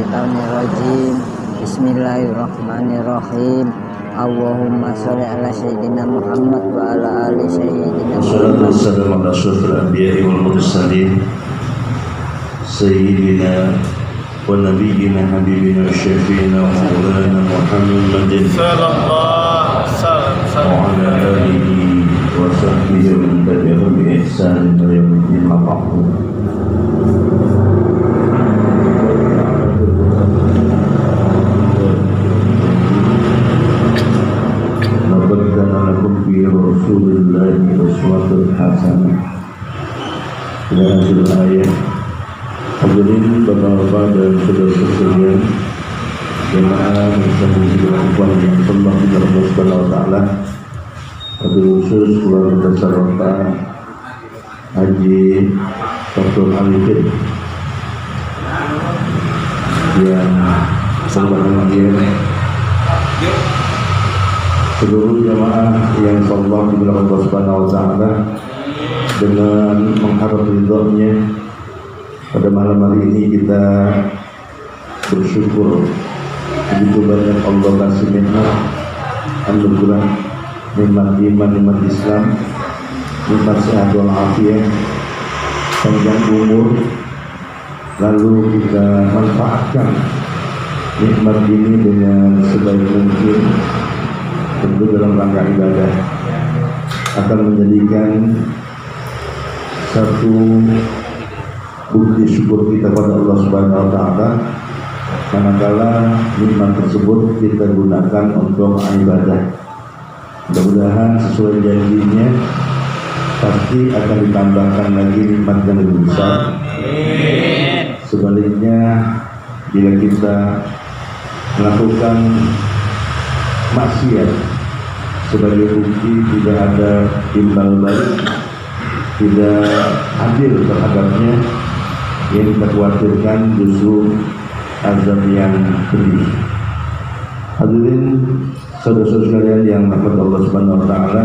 Minasyaitonirrajim. Bismillahirrahmanirrahim. Allahumma sholli ala sayyidina Muhammad wa ala ali sayyidina Muhammad. Wassalamu ala asyrafil anbiya'i wal mursalin sayyidina wa nabiyyina habibina wa syafi'ina wa maulana Muhammadin sallallahu wa ala alihi wa sahbihi wa man tabi'ahum bi ihsan ila yaumil din. Rasulullahi uswatun hasanah. Dalam ayat hadirin bapak-bapak dan saudara-saudara sekalian, jemaah muslimin ikhwan yang Allah Subhanahu wa taala, wabil khusus keluarga Sarota Haji Dr. Alifin yang berbahagia, seluruh jamaah yang Allah diberkahi Allah Subhanahu wa taala dengan mengharap ridhonya. Pada malam hari ini kita bersyukur begitu banyak Allah kasih nikmat anugerah, nikmat iman, nikmat Islam, nikmat sehat wal afiat, panjang umur, lalu kita manfaatkan nikmat ini dengan sebaik mungkin. Tentu dalam rangka ibadah akan menjadikan satu bukti syukur kita pada Allah Subhanahu wa taala manakala nikmat tersebut kita gunakan untuk ibadah. Mudah-mudahan sesuai janjinya pasti akan ditambahkan lagi nikmat yang lebih besar. Sebaliknya bila kita melakukan maksiat sebagai bukti tidak ada timbal balik, tidak adil terhadapnya, yang kita khawatirkan justru azab yang pedih. Hadirin saudara-saudara sekalian yang rahmat Allah Subhanahu wa taala,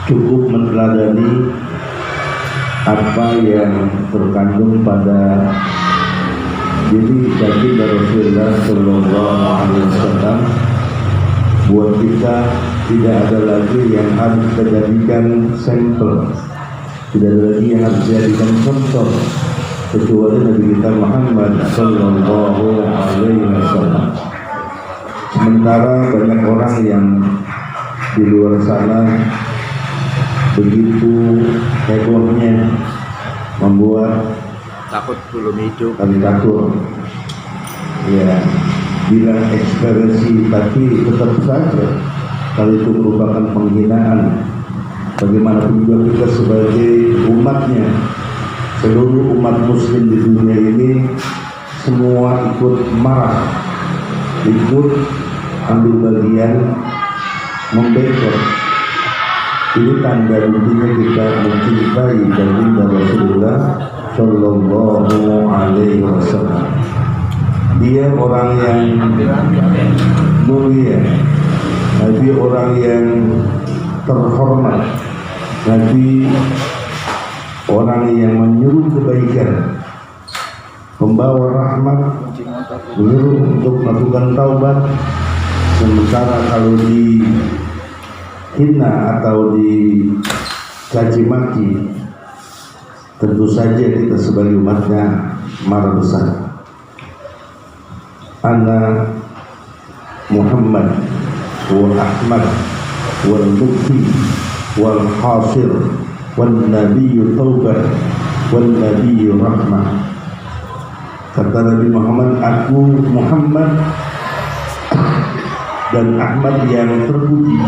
cukup meneladani apa yang terkandung pada diri baginda Rasulullah Sallallahu Alaihi Wasallam. Buat kita tidak ada lagi yang harus kita jadikan sampel, tidak ada lagi yang harus dijadikan contoh kecuali Nabi kita Muhammad Sallallahu Alaihi Wasallam. Sementara banyak orang yang di luar sana begitu hebohnya membuat Takut belum hidup. kami takut, ya, bilang ekspresi, tapi tetap saja kalau itu merupakan penghinaan. Bagaimanapun juga kita sebagai umatnya, seluruh umat muslim di dunia ini semua ikut marah, ikut ambil bagian membekor. Ini tanda buktinya kita mencintai baginda Rasulullah Sallallahu Alaihi Wasallam. Dia orang yang mulia, Nabi orang yang terhormat, Nabi orang yang menyuruh kebaikan, pembawa rahmat, menyuruh untuk melakukan taubat. Sementara kalau dihina atau dicaci maki, tentu saja kita sebagai umatnya marah besar. Ana Muhammad wal Ahmad wal Mukti wal Hasir wal Nabiyyu Taubat wal Nabiyyu Rahmah. Kata Nabi Muhammad, aku Muhammad dan Ahmad yang terpuji,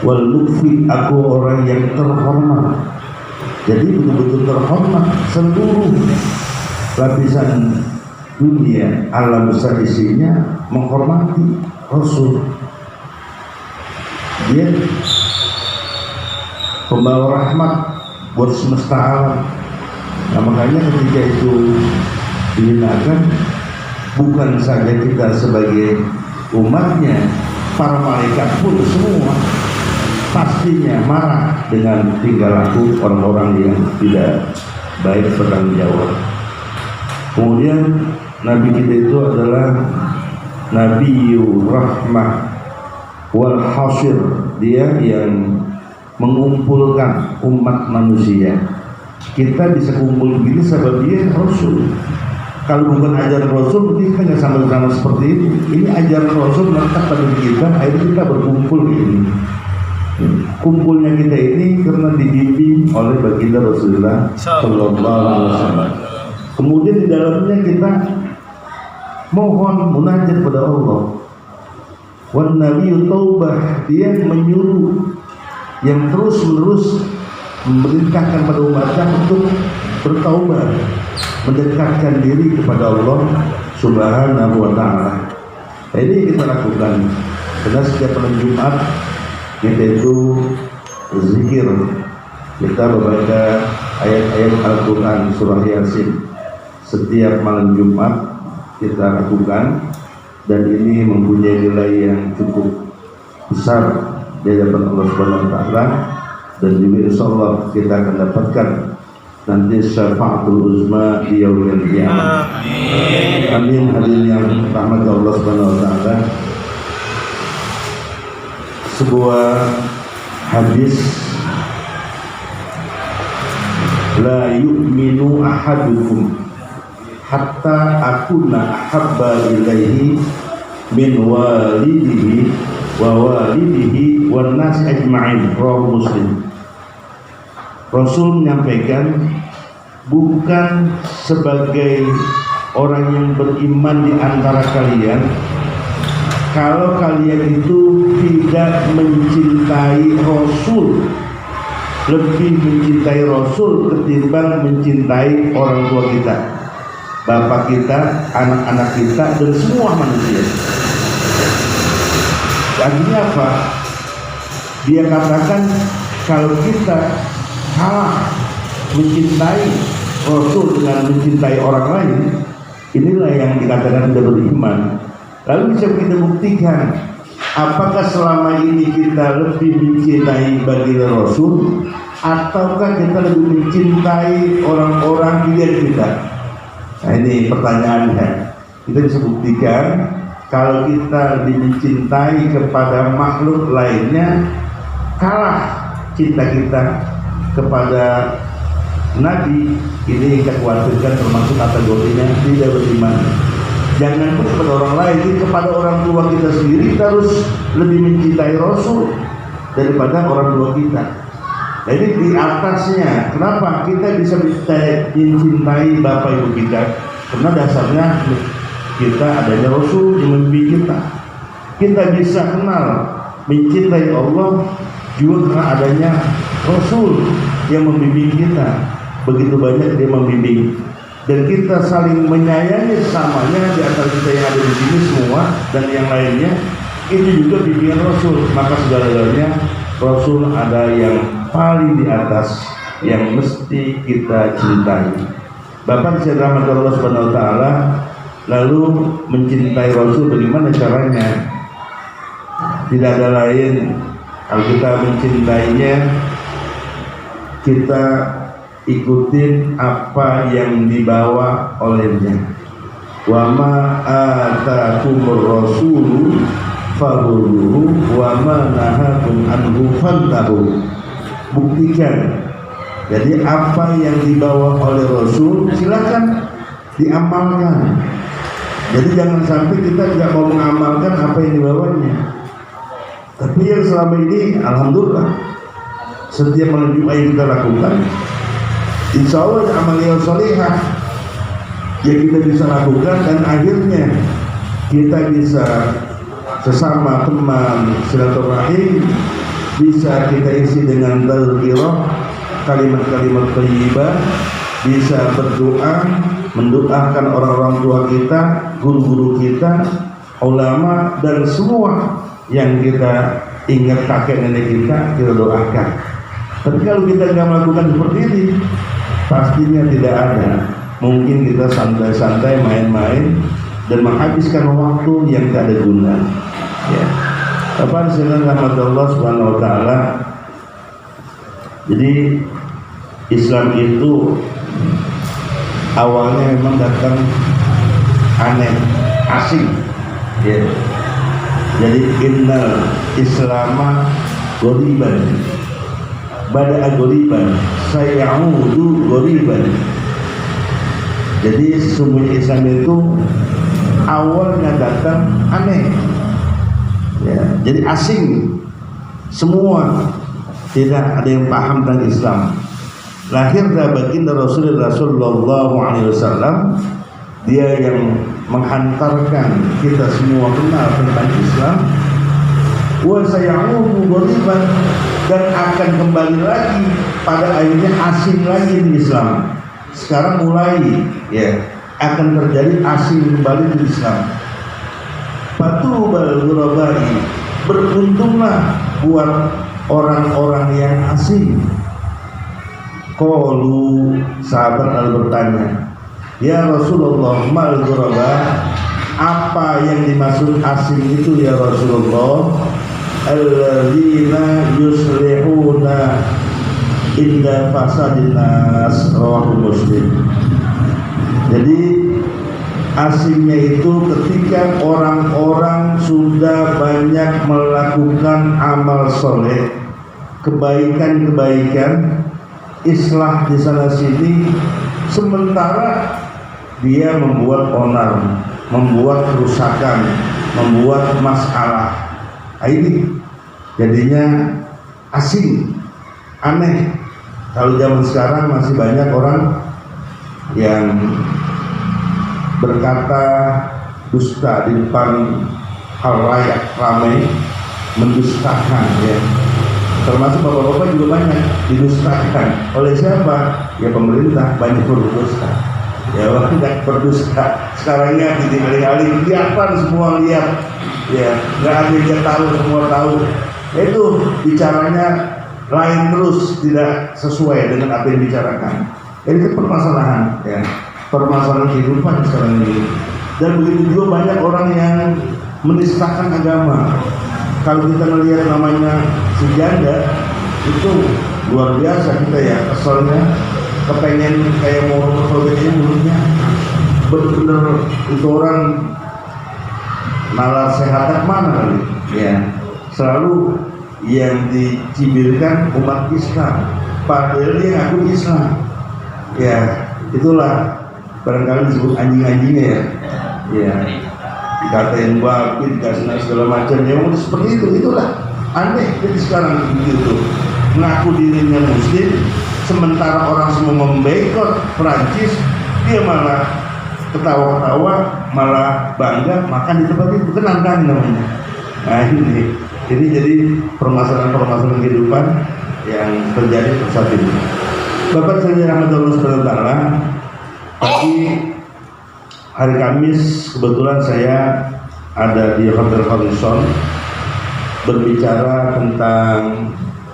wal Mukti, aku orang yang terhormat. Jadi betul-betul terhormat, seluruh lapisan dunia alam besar isinya menghormati Rasul. Dia pembawa rahmat buat semesta alam. Nah, makanya ketika itu dihinakan, bukan saja kita sebagai umatnya, para malaikat pun semua pastinya marah dengan tingkah laku orang-orang yang tidak baik bertanggung jawab. Kemudian Nabi kita itu adalah Nabiyur Rahmah wal Hasir, dia yang mengumpulkan umat manusia. Kita bisa kumpul begini sebab dia Rasul. Kalau bukan ajaran Rasul, kita hanya sama-sama seperti ini. Ini ajaran Rasul melekat pada kita, akhirnya kita berkumpul ini. Kumpulnya kita ini karena dibimbing oleh baginda Rasulullah Sallallahu Alaihi Wasallam. Kemudian di dalamnya kita mohon munajat pada Allah. Wan Nabi taubah, dia menyuruh yang terus-menerus memerintahkan pada umatnya untuk bertaubat, mendekatkan diri kepada Allah Subhanahu wa Ta'ala. Ini kita lakukan karena setiap malam Jumat kita itu zikir, kita membaca ayat-ayat Al-Quran surah Yasin setiap malam Jumat kita lakukan, dan ini mempunyai nilai yang cukup besar di hadapan Allah Subhanahu wa Ta'ala, dan juga insyaallah kita akan dapatkan nanti syafaatul uzma di yaumil qiyamah. Amin. Hadirin yang rahmat Allah Subhanahu wa Ta'ala, sebuah hadis, la yu'minu ahadukum hatta akuna ahabba ilaihi min walidihi wa walidihi wan nas ajma'in. Rawahu Muslim. Rasul menyampaikan, bukan sebagai orang yang beriman di antara kalian kalau kalian itu tidak mencintai Rasul, lebih mencintai Rasul ketimbang mencintai orang tua kita, bapak kita, anak-anak kita, dan semua manusia. Artinya apa? Dia katakan kalau kita salah mencintai Rasul dengan mencintai orang lain, inilah yang dikatakan tidak beriman. Lalu bisa kita buktikan, apakah selama ini kita lebih mencintai baginda Rasul, ataukah kita lebih mencintai orang-orang pilihan kita? Nah, ini pertanyaannya. Kita bisa buktikan kalau kita lebih mencintai kepada makhluk lainnya, kalah cinta kita kepada Nabi, ini kita khawatirkan termasuk kategorinya tidak beriman. Jangan pun kepada orang lain, kepada orang tua kita sendiri kita harus lebih mencintai Rasul daripada orang tua kita. Jadi di atasnya, kenapa kita bisa mencintai bapak ibu kita? Karena dasarnya kita adanya Rasul yang membimbing kita. Kita bisa kenal mencintai Allah juga karena adanya Rasul yang membimbing kita. Begitu banyak dia membimbing, dan kita saling menyayangi sesamanya di antara kita yang ada di sini semua dan yang lainnya. Itu juga bimbingan Rasul. Maka segala-galanya Rasul ada yang paling di atas yang mesti kita cintai. Bapak saya rahmat Allah Subhanahu wa Ta'ala, lalu mencintai Rasul bagaimana caranya? Tidak ada lain. Kalau kita mencintainya, kita ikutin apa yang dibawa olehnya. Wa ma atakumur rasulu fahuduhu wa ma nahakum anhu fantahu. Buktikan. Jadi apa yang dibawa oleh Rasul silakan diamalkan. Jadi jangan sampai kita tidak mau mengamalkan apa yang dibawanya. Tapi yang selama ini alhamdulillah setiap malam Jumat yang kita lakukan, insya Allah amaliyah salihah yang kita bisa lakukan, dan akhirnya kita bisa sesama teman silaturahim, bisa kita isi dengan tazkirah, kalimat-kalimat thayyibah, bisa berdoa, mendoakan orang-orang tua kita, guru-guru kita, ulama, dan semua yang kita ingat kakek nenek kita doakan. Tapi kalau kita tidak melakukan seperti ini, pastinya tidak ada. Mungkin kita santai-santai main-main dan menghabiskan waktu yang tidak ada guna. Ya. Bapak sekalian rahmat Allah Subhanahu wa Ta'ala. Jadi Islam itu awalnya memang datang aneh, asing, ya. Jadi innal islama ghoriban bada'a ghoriban sayaudu ghoriban. Jadi sesungguhnya Islam itu awalnya datang aneh, ya, jadi asing, semua tidak ada yang paham tentang Islam. Lahirlah baginda Rasulullah Sallallahu Alaihi Wasallam, dia yang menghantarkan kita semua kenal tentang Islam. Wa sayaudu ghoriban, dan akan kembali lagi pada akhirnya asing lagi di Islam. Sekarang mulai, ya, akan terjadi asing kembali di Islam. Fatubal ghurabai, beruntunglah buat orang-orang yang asing. Qalu, sahabat lalu bertanya, ya Rasulullah, mal ghuraba, apa yang dimaksud asing itu ya Rasulullah? Alladzina yuslihuna inda fasadin nas, rawahu Muslim. Jadi asingnya itu ketika orang-orang sudah banyak melakukan amal soleh, kebaikan-kebaikan, islah di sana sini, sementara dia membuat onar, membuat kerusakan, membuat masalah. Ini jadinya asing, aneh. Kalau zaman sekarang masih banyak orang yang berkata dusta di depan halayak ramai, mendustakan, ya. Termasuk bapak-bapak juga banyak didustakan. Oleh siapa? Ya pemerintah banyak berdusta. Ya banyak berdusta. Sekarang ya di alih-alih kelihatan semua lihat, ya nggak ada yang tahu, semua tahu. Itu bicaranya lain terus, tidak sesuai dengan apa yang dibicarakan. Itu permasalahan, ya, permasalahan kehidupan sekarang ini. Dan begitu juga banyak orang yang menistakan agama. Kalau kita melihat namanya si janda, itu luar biasa kita ya, keselnya, kepengen kayak mau sobeknya mulutnya. Benar-benar itu orang nalar sehat mana kali, ya. Selalu yang dicibirkan umat Islam, padahal dia ngaku Islam. Ya, itulah barangkali disebut anjing-anjingnya, ya. Ya, dikatain babi, dikasih segala macam. Ya, seperti itu, itulah aneh. Jadi sekarang begitu, ngaku dirinya Muslim, sementara orang semua memboikot Prancis, dia malah ketawa-ketawa, malah bangga makan di tempat itu, kenang-kenang namanya. Nah ini jadi permasalahan-permasalahan kehidupan yang terjadi saat ini. Bapak saya rahmatullah subhanahu wa ta'ala, pagi hari Kamis kebetulan saya ada di Hotel Horizon berbicara tentang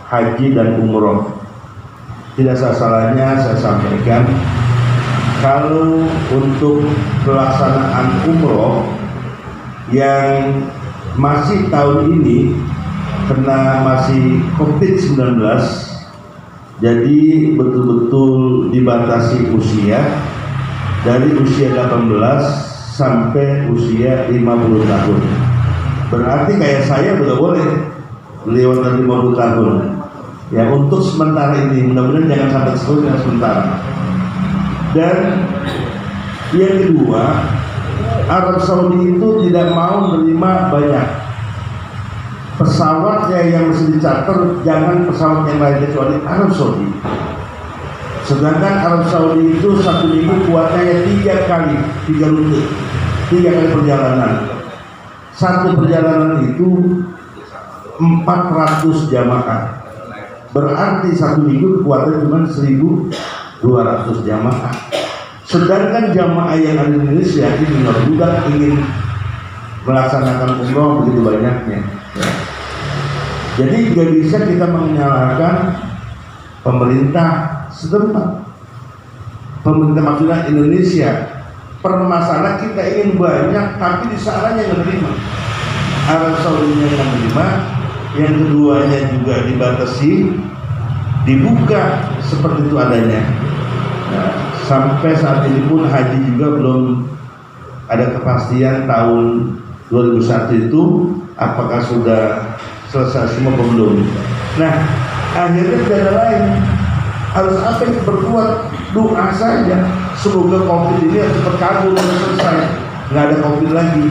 haji dan umroh. Tidak salahnya saya sampaikan, kalau untuk pelaksanaan umroh yang masih tahun ini karena masih COVID-19, jadi betul-betul dibatasi usia dari usia 18 sampai usia 50 tahun. Berarti kayak saya udah boleh lewat dari 50 tahun. Ya, untuk sementara ini, mudah-mudahan jangan sampai seterusnya sementara. Dan yang kedua, Arab Saudi itu tidak mau menerima banyak pesawatnya yang mesti dicater, jangan pesawat yang lain kecuali Arab Saudi. Sedangkan Arab Saudi itu satu minggu kuotanya 3 kali perjalanan. Satu perjalanan itu 400 jamaah. Berarti satu minggu kuotanya cuma 1.200 jamaah. Sedangkan jamaah yang ada di Indonesia ini juga ingin melaksanakan umroh begitu banyaknya. Jadi tidak bisa kita menyalahkan pemerintah setempat. Pemerintah maksudnya Indonesia. Permasalahan kita ingin banyak, tapi di sananya nggak menerima. Arab Saudi yang menerima, yang keduanya juga dibatasi, dibuka seperti itu adanya. Nah, sampai saat ini pun haji juga belum ada kepastian tahun 2001 itu apakah sudah selesai semua atau belum. Nah, akhirnya tidak ada lain, harus apa yang berbuat, doa saja semoga COVID ini cepat kabur dan selesai, nggak ada COVID lagi.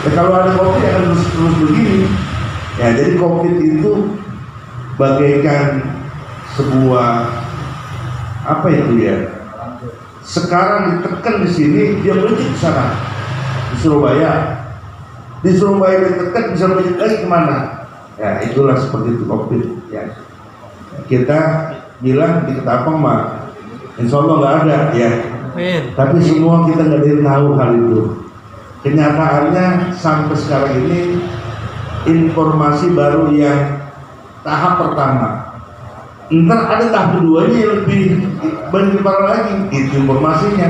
Ya, kalau ada COVID akan terus begini. Ya, jadi COVID itu bagaikan sebuah apa itu ya? Sekarang ditekan di sini, dia menuju ke sana. Di Surabaya ditekan bisa menuju lagi kemana? Ya, itulah seperti itu COVID. Ya, kita bilang di Ketapang mah, insya Allah nggak ada ya. Tapi semua kita nggak ada yang tahu hal itu. Kenyataannya sampai sekarang ini informasi baru yang tahap pertama. Ntar ada tahap keduanya yang lebih banyak parah lagi. Itu informasinya.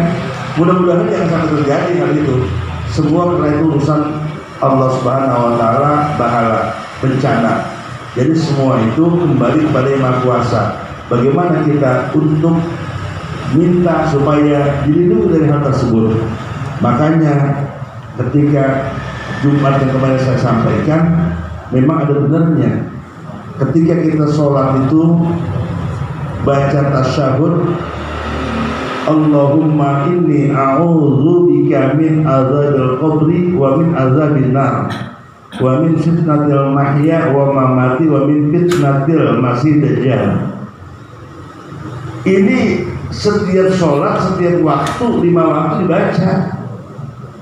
Mudah-mudahan jangan sampai terjadi hal itu. Semua karena itu urusan Allah Subhanahu Wa Taala, bahala, bencana. Jadi semua itu kembali kepada Yang Maha Kuasa. Bagaimana kita untuk minta supaya dilindungi dari hal tersebut. Makanya ketika Jumat yang kemarin saya sampaikan, memang ada benarnya. Ketika kita sholat itu baca tasyahud, Allahumma inni a'udzubika min azabil qabri wa min azabin nar wa min fitnatil mahya wa mamati wa min fitnatil masih dajjal. Ini setiap sholat, setiap waktu, 5 waktu dibaca.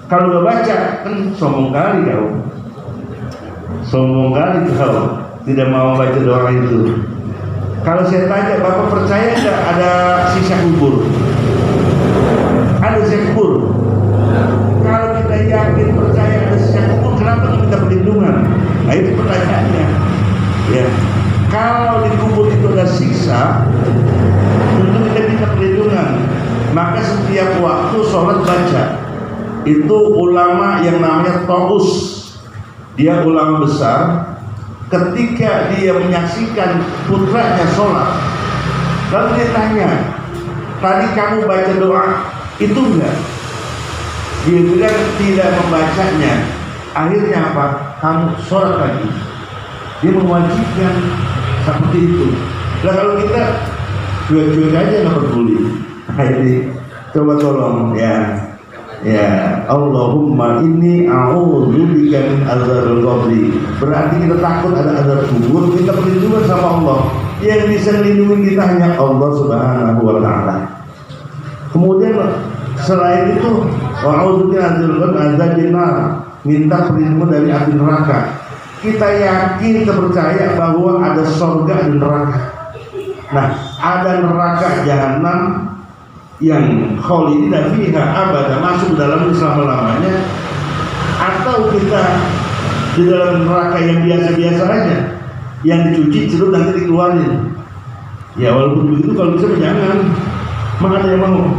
Kalau nggak baca, kan sombong kali kau tidak mau baca doa itu. Kalau saya tanya, Bapak percaya nggak ada sisa kubur? Ada sisa kubur? Kalau kita yakin percaya ada sisa kubur, kenapa kita perlindungan? Nah, itu pertanyaannya. Ya, kalau di kubur itu ada siksa, tentu kita minta perlindungan. Maka setiap waktu sholat baca. Itu ulama yang namanya Taus, dia ulama besar. Ketika dia menyaksikan putranya sholat, lalu dia tanya, tadi kamu baca doa itu enggak? Dia bilang tidak membacanya. Akhirnya apa? Kamu sholat lagi. Dia mewajibkan seperti itu. Nah, kalau kita cuek-cuek aja nggak peduli. Jadi coba tolong ya. Ya, Allahumma inni a'udzubika min azabil qabri. Berarti kita takut ada azab kubur, kita perlindungan sama Allah. Yang bisa melindungi kita hanya Allah Subhanahu wa Ta'ala. Kemudian selain itu, wa'udzubika min azabin nar, minta perlindungan dari api neraka. Kita yakin, kita percaya bahwa ada surga dan neraka. Nah, ada neraka jahanam yang khalidina fiha abada, masuk dalam selama-lamanya, atau kita di dalam neraka yang biasa-biasa aja, yang dicuci cerut nanti dikeluarin. Ya walaupun begitu, kalau bisa jangan. Mana ada yang mau?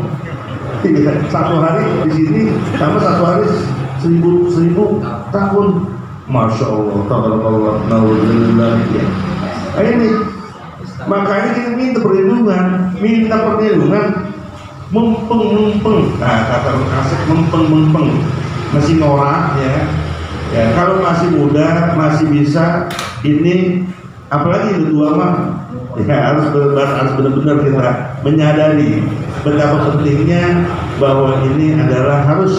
Satu hari di sini sama satu hari 1000 tahun. Masya Allah, tabarakallah, naudzubillah. Nah, ini makanya kita minta perlindungan, mumpeng. Nah, kata asik mumpeng, masih norak ya. Ya, kalau masih muda, masih bisa ini, apalagi udah tua mah, ya harus benar-benar kita menyadari betapa pentingnya bahwa ini adalah harus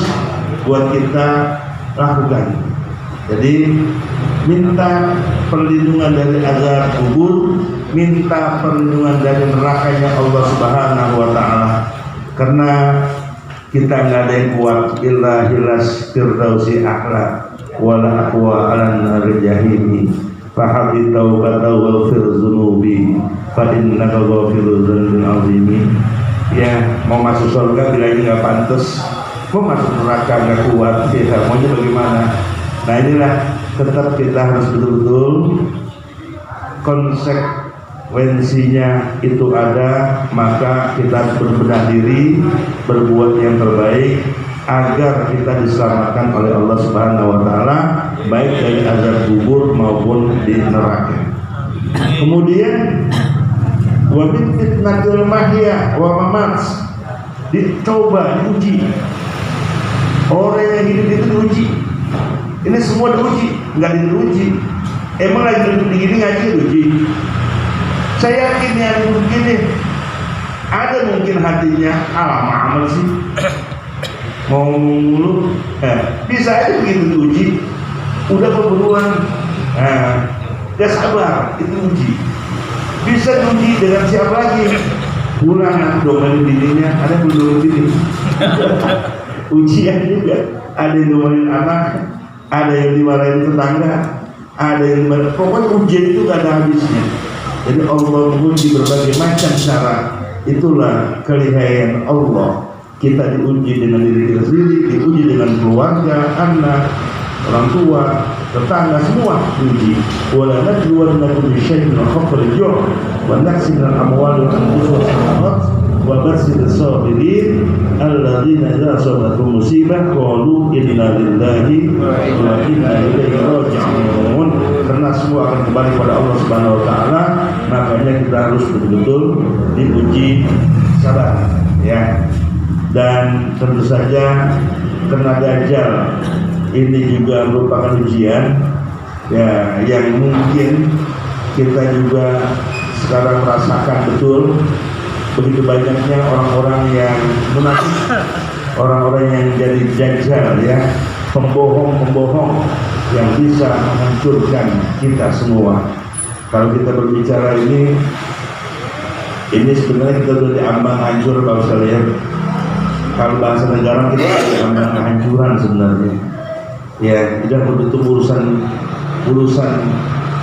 buat kita lakukan. Jadi minta perlindungan dari azab kubur, minta perlindungan dari nerakanya Allah Subhanahu wa Ta'ala. Karena kita nggak ada yang kuat illa hilas firdausi a'la wala aqwa alan nari jahimi fahabit taubata wa fir zunubi fa innaka ghafirul dzunbil azimi. Ya, mau masuk surga bilangnya nggak pantas, mau masuk neraka nggak kuat, ya maunya bagaimana? Nah, inilah tetap kita harus betul-betul konsekuensinya itu ada, maka kita harus berbenah diri, berbuat yang terbaik agar kita diselamatkan oleh Allah Subhanahu wa Ta'ala, baik dari azab kubur maupun di neraka. Kemudian wa min fitnatil mahya wa mamat, dicoba, diuji. Orang yang hidup itu diuji. Ini semua diuji, nggak diuji. Emang lagi duduk begini ngaji diuji. Saya yakin yang begini ada mungkin hatinya amal sih, ngomong mulu, bisa aja begitu diuji. Udah keburuan, gak sabar, itu uji. Bisa diuji dengan siapa lagi? Pulang aku domain dirinya, ada belum diri. Ujian juga, ada yang domain anak, ada yang dimarahin tetangga, ada yang pokoknya ujian itu gak ada habisnya. Jadi Allah menguji berbagai macam cara. Itulah kelihayan Allah. Kita diuji dengan diri kita sendiri, diuji dengan keluarga, anak, orang tua, tetangga, semua diuji. Wala nabluwannakum bisyai'in min khawfil ju' wa naqsin min al-amwali wal anfusi was thamarat wa bashshiril sabirin alladzina idza asabatuhum musibah qalu inna lillahi wa inna ilaihi raji'un. Karena semua akan kembali pada Allah Subhanahu wa taala, makanya kita harus betul-betul diuji sabar, ya. Dan tentu saja kena Dajjal ini juga merupakan ujian, ya, yang mungkin kita juga sekarang merasakan betul. Begitu banyaknya orang-orang yang munafik, orang-orang yang jadi dajjal, ya, pembohong-pembohong yang bisa menghancurkan kita semua. Kalau kita berbicara ini sebenarnya kita sudah diambang hancur kalau saya lihat. Kalau bahasa negara kita diambang kehancuran sebenarnya. Ya, tidak begitu urusan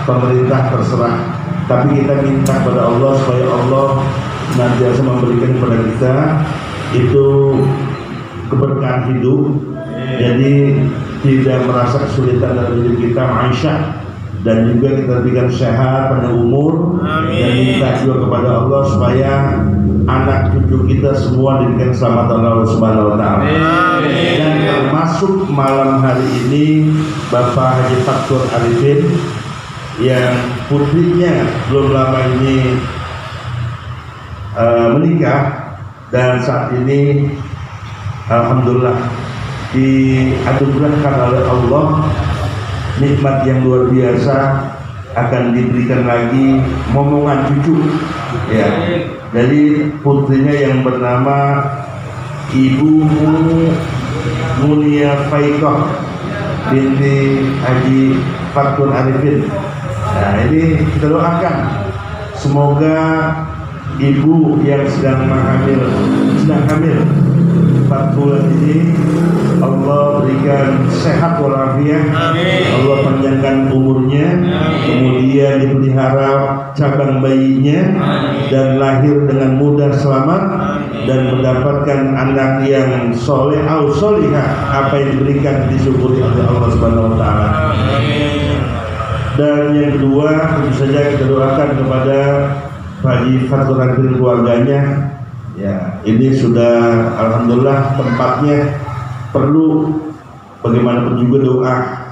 pemerintah terserah. Tapi kita minta kepada Allah supaya Allah senantiasa memberikan kepada kita itu keberkahan hidup. Jadi tidak merasa kesulitan dalam hidup kita, ma'isyah, dan juga kita berikan sehat, panjang umur. Amin. Dan minta juga kepada Allah supaya anak cucu kita semua diberikan keselamatan Allah Subhanahu wa taala. Dan termasuk malam hari ini Bapak Haji Fatur Arifin yang putrinya belum lama ini menikah, dan saat ini alhamdulillah dianugerahkan oleh Allah nikmat yang luar biasa, akan diberikan lagi momongan cucu, ya. Jadi putrinya yang bernama Ibu Munia Faikoh binti Haji Fatur Arifin. Nah, ini kita doakan semoga ibu yang sedang hamil 4 bulan ini Allah berikan sehat walafiat, Allah panjangkan umurnya, kemudian dipelihara cabang bayinya dan lahir dengan mudah selamat dan mendapatkan anak yang soleh au solihah, apa yang diberikan disyukuri oleh Allah Subhanahu wa taala. Dan yang kedua, tentu saja kita doakan kepada Haji Fatur Arifin keluarganya. Ya, ini sudah alhamdulillah tempatnya perlu bagaimanapun juga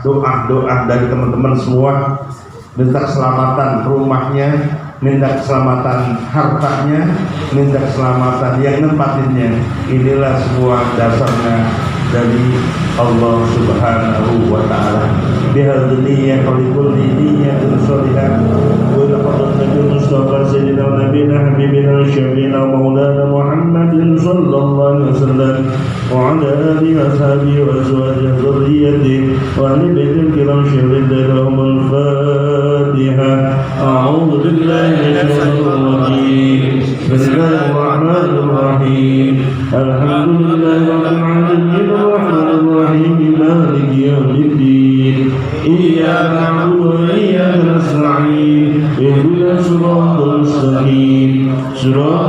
doa dari teman-teman semua, minta keselamatan rumahnya, minta keselamatan hartanya, minta keselamatan yang nempatinnya. Inilah semua dasarnya dari Allah Subhanahu wa taala. Bihadzniyah qalikul niyah salihah wa laqad najul mustafa sayyidina nabiyina habibina syafiina maulana Muhammadin sallallahu alaihi wasallam wa ala alihi washabihi wa azwajihi dzurriyyatihi wa ali baitil kiram syarrid lahum al-fatihah. A'udzu billahi minasyaitonir rajim. Bismillahirrahmanirrahim. Alhamdulillahi rabbil alamin arrahmanir rahim maliki yaumiddin. Iyyaka na'budu wa iyyaka nasta'in. Ihdinas siratal mustaqim. Siratal